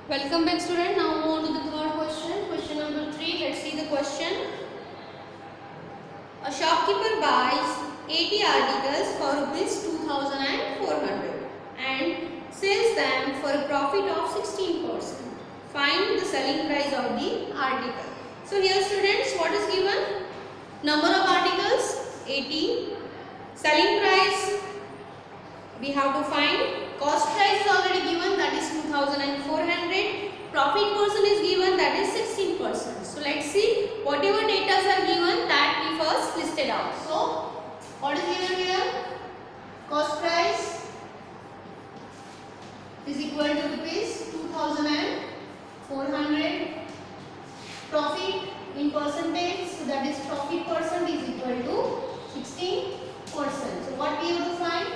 Welcome back student. Now move on to the third question. Question number 3. Let's see the question. A shopkeeper buys 80 articles for rupees 2400 and sells them for a profit of 16%. Find the selling price of the article. So here students, what is given? Number of articles 80. Selling price we have to find. Cost price is already given, that is 2400. Profit portion is given, that is 16%. So let's see whatever data are given that we first listed out. So what is given here? Cost price is equal to rupees 2400. Profit in percentage, so that is profit percent is equal to 16%. So what we have to find?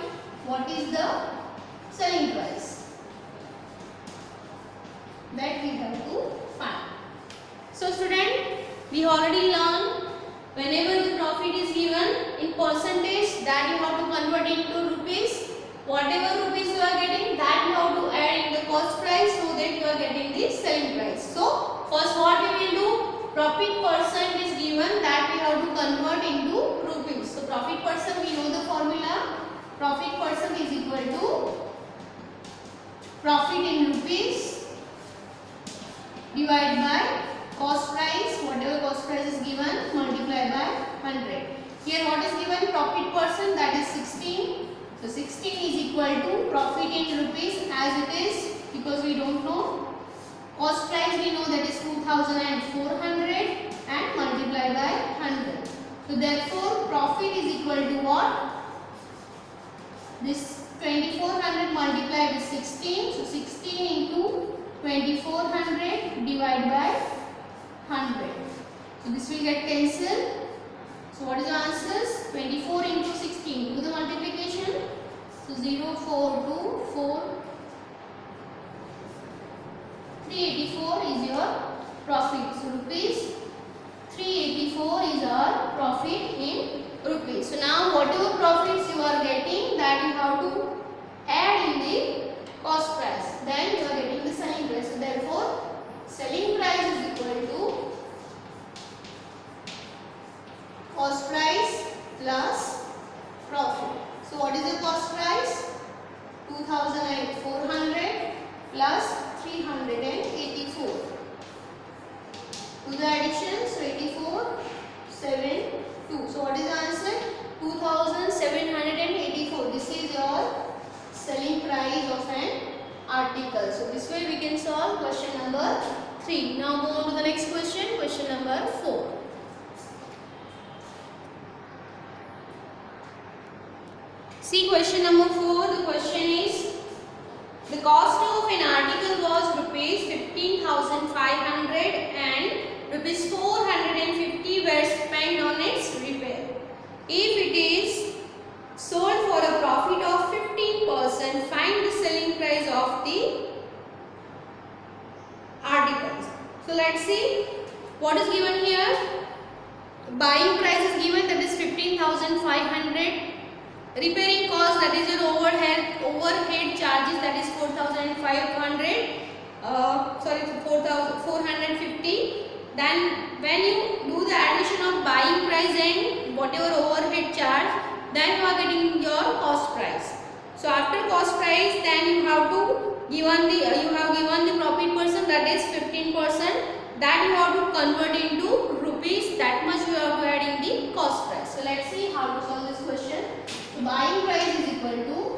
What is the selling price? That we have to find. So student, we already learned whenever the profit is given in percentage, that you have to convert into rupees. Whatever rupees you are getting, that you have to add in the cost price, so that you are getting the selling price. So first what we will do? Profit percent is given, that we have to convert into rupees. So profit percent, we know the formula. Profit percent is equal to profit in rupees divided by cost price, whatever cost price is given, multiplied by 100. Here what is given? Profit percent, that is 16. So 16 is equal to profit in rupees as it is, because we don't know. Cost price we know, that is 2400 and multiplied by 100. So therefore profit is equal to what? This 2400 multiplied with 16. So 16 into 2400 divided by 100. So this will get cancelled. So what is the answers? 24 into 16. Do the multiplication. So 0, 4, 2, 4. 384 is your profit. So rupees 384 is our profit in rupees. So now whatever profits you are getting, that you have to add in the cost price. Then you are getting the selling price. So therefore selling price is equal to cost price plus profit. So what is the cost price? 2400 plus 384. Do the addition. So 84, 7, 2. So what is the answer? 2784. This is your selling price of an article. So this way we can solve question number 3. Now move on to the next question. Question number 4. See question number 4. The question is, the cost of an article was rupees 15,500 and rupees 450 were spent on its repair. If it is sold for a profit of 15%, find the selling price of the articles. So let's see what is given here. Buying price is given, that is 15,500. Repairing cost, that is your overhead charges, that is 4,500. 450. Then when you do the addition of buying price and whatever overhead charge, then you are getting your cost price. So after cost price, then you have given the profit percent, that is 15%. That you have to convert into rupees. That much you have to add in the cost price. So let's see how to solve this question. So buying price is equal to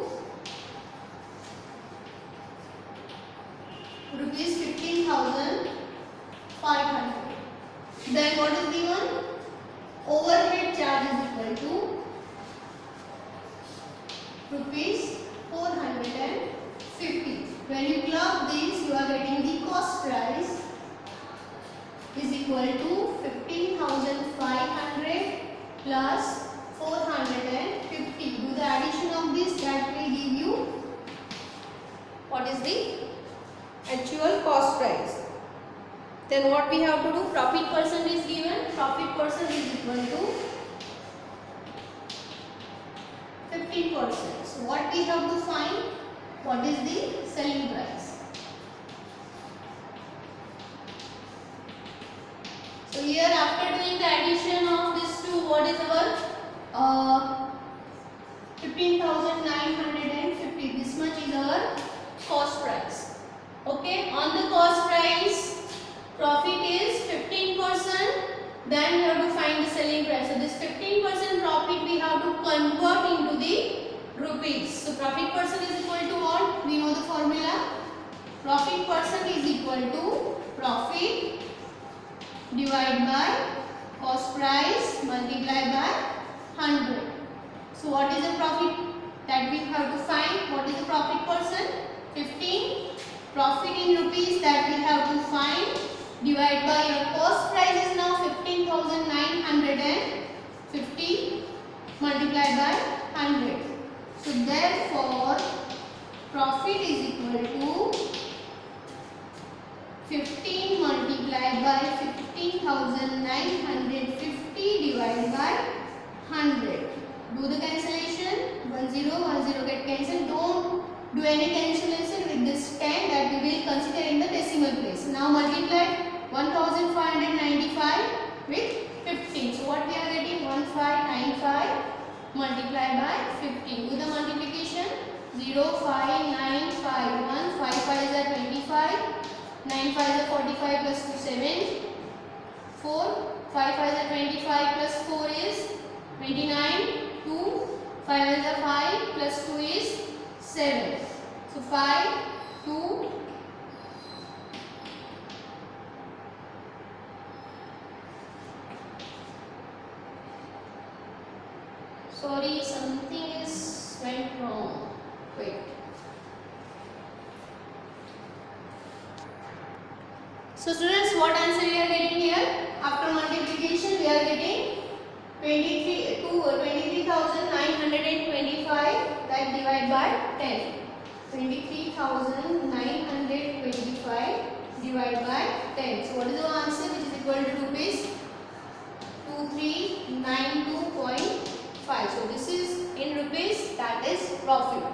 rupees 15,500. Then what is given? Overhead charge is equal to rupees 450. When you club this, you are getting the cost price is equal to 15,500 plus 450. Do the addition of this, that will give you what is the actual cost price. Then what we have to do? Profit percent is given. Profit percent is equal to 15%. So what we have to find? What is the selling price? here after doing the addition of these two, what is our 15,950. This much is our cost price. Okay, on the cost price, profit is 15%. Then we have to find the selling price. So this 15% profit we have to convert into the rupees. So profit percent is equal to what? We know the formula. Profit percent is equal to profit divided by cost price multiplied by 100. So what is the profit that we have to find? What is the profit percent? 15. Profit in rupees that we have to find divided by your cost price is now 15,950 multiplied by 100. So therefore profit is equal to 15 multiplied by 15,950 divided by 100. Do the cancellation. 1 0 1 0 get cancelled. Don't do any cancellation with this 10 that we will consider in the decimal place. Now multiply 1595 with 15. So what we are getting? 1595 multiplied by 15. Do the multiplication. 0 5 9 5 1 5 5 is 25. 9 5 is 45 plus 2 7. 4 5 5 is 25 plus 4 is 29. 2 5 is 5 plus 2 is 7. So 5 2 sorry, something is went wrong. Wait. So students, what answer we are getting here? After multiplication we are getting 23,925 that divide by 10. 23,925 divided by 10. So what is the answer, which is equal to rupees 2392.5. So this is in rupees, that is profit.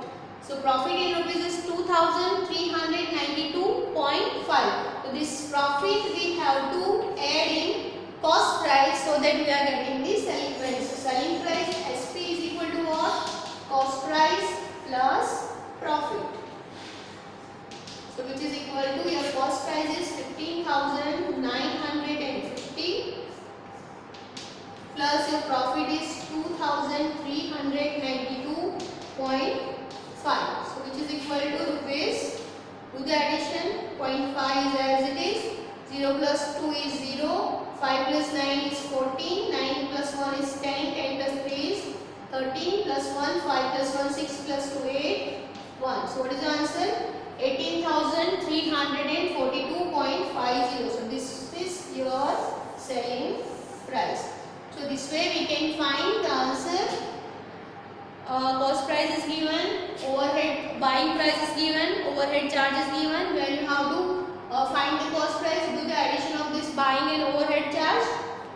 So profit in rupees is 2392.5. So this profit we have to add in cost price so that we are getting the selling price. So selling price SP is equal to what? Cost price plus profit. So which is equal to your cost price is 15,950 plus your profit is 2,392.5. So which is equal to rupees. Do the addition. 0.5 is as it is. 0 plus 2 is 0. 5 plus 9 is 14. 9 plus 1 is 10. 10 plus 3 is 13 plus 1. 5 plus 1 6 plus 2 8 1. So what is the answer? 18,342.50. So this is your selling price. So this way we can find the answer. Cost price is given, overhead buying price is given, overhead charge is given. Where you have to find the cost price, do the addition of this buying and overhead charge.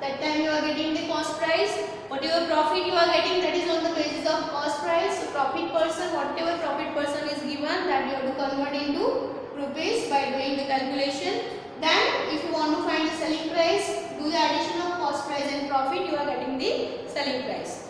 That time you are getting the cost price. Whatever profit you are getting, that is on the basis of cost price. So profit percent, whatever profit percent is given, that you have to convert into rupees by doing the calculation. Then if you want to find the selling price, do the addition of cost price and profit, you are getting the selling price.